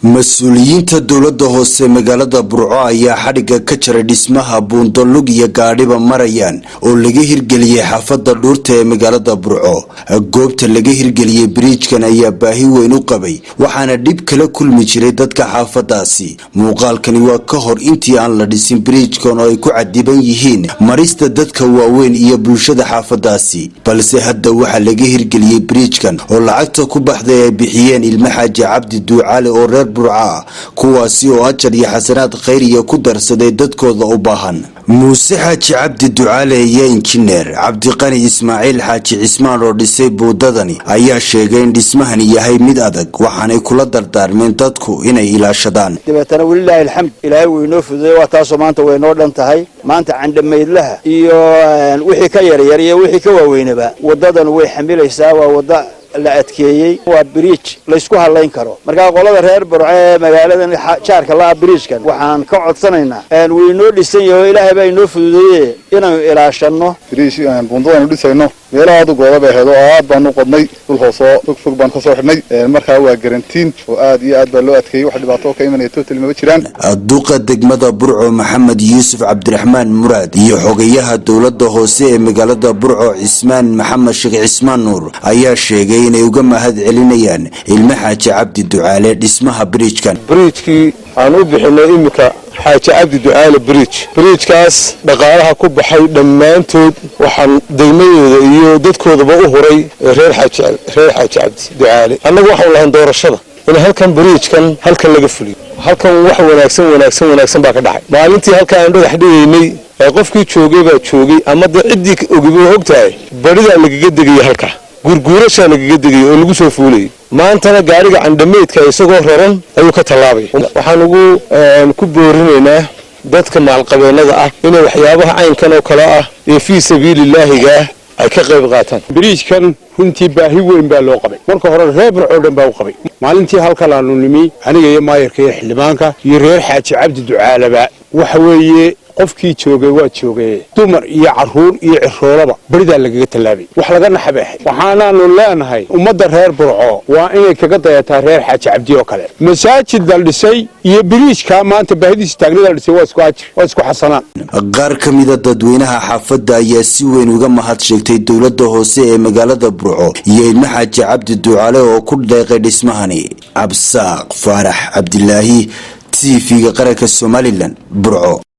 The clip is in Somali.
mas-uuliyiinta dowladda hoose magaalada Burco ayaa xadhiga ka jaray dhismaha buundolog iyo gaadhiba marayaan oo laga hirgeliyay xaafadda dhuurta ee magaalada Burco. goobta laga hirgeliyay bridge-kan ayaa baahi weyn u qabay waxaana dhib kala kulmi jiray dadka xaafadaasi. muuqaalkani waa ka hor intii aan la dhisin bridge-kan oo ay ku cadiban yihiin marista dadka waaweyn iyo bulshada xaafadaasi, balse hadda waxaa laga hirgeliyay bridge-kan oo lacagta ku baxday ay bixiyeen ilma xaaji cabdi duucaale oo reer Burca kuwaasi oo ajar iyo xasanaad khayriya ku darsaday dadkooda u baahan. muuse xaaji cabdi ducaale iyo injineer cabdiqani ismaaciil xaaji cismaan oo dhisay buundadani ayaa sheegay in dhismahani yahay mid adag waxaanay kula dardaarmeen dadku inay ilaashadaan. dibatana walillahi alxamd ilaahay wuu inoo fududeeyay waa taasoo maanta way noo dhan tahay. maanta candhamaydlaha iyo wixii ka yaryar iyo wixii ka waaweynaba wadadan way xamilaysaa. waa wada la adkeeyay, waa bridge la isku halayn karo. marka qolada reer Burco ee magaaladan jaarka la bridge-kan waxaan ka codsanaynaa way noo dhisan yahay, ilaahay baa inoo fududeeyay inaan ilaashano bridge-kan buundadan u dhisayno. meelaha gooda bay heedo aad baan u qodnay dhul hoosoo fog baan ka soo xidhnay. markaa waa garantiin oo aad iyo aad baa loo adkeeyay, wax dhibaato ka imanaya totally ma jiraan. duqa degmada Burco Maxamed Yuusuf Cabdiraxmaan Muraad iyo xogayaha dowladda hoose ee magaalada Burco Cismaan Maxamed Sheekh Cismaan Nuur ayaa sheegay inay uga mahad celinayaan ilma xaaji cabdi ducaale dhismaha bridge-kan. bridge-kii aan u bixinay imika xaaji cabdi ducaale bridge-kaas dhaqaalaha ku baxay dhammaantood waxaan degmadooda iyo dadkoodaba u huray reer xaaji cabdi ducaale. annagu waxaan lahayn doorashada in halkan bridge-kan halkan laga fuliyo. halkan wax wanaagsan baa ka dhacay. maalintii halkan aan dhagax dhigaynay qofkii joogay baa joogay ama ciddii ogiba ogtahay baridaa lagaga degaya halkaa gurguurashaa lagaga degay oo lagu soo fuulayay. maantana gaariga candhameedka isagoo raran ayuu ka tallaabay. waxaan ugu ku boorinaynaa dadka maalqabeennada ah inay waxyaabaha caynkan oo kale ah ee fii sabiilillaahiga ah ay ka qayb qaataan. bridge-kan runtii baahi weyn baa loo qabay. marka hore reer Burco dhan baa u qabay. maalintii halkan aanu nimi aniga iyo maayarka iyo xildhibaanka iyo reer xaaji cabdi ducaalaba waxa weeye qofkii joogay waa joogay. dumar iyo caruur iyo ciroolaba baridaa lagaga tallaabay. wax laga naxabeexay. waxaanaanu leenahay ummadda reer Burco waa inay kaga dayataa reer xaaji cabdi oo kale. masaajid la dhisay iyo bridge-ka maanta baahidiisa taagnada la dhisay waa isku ajir, waa isku xasanaan. qaar ka mid ah dadweynaha xaafadda ayaa si weyn uga mahad sheegtay dowladda hoose ee magaalada Burco iyo ilma xaaji cabdi ducaale oo ku deeqay dhismahani. Absaaq Faarax Cabdilaahi TV-ga qaranka Somaliland Burco.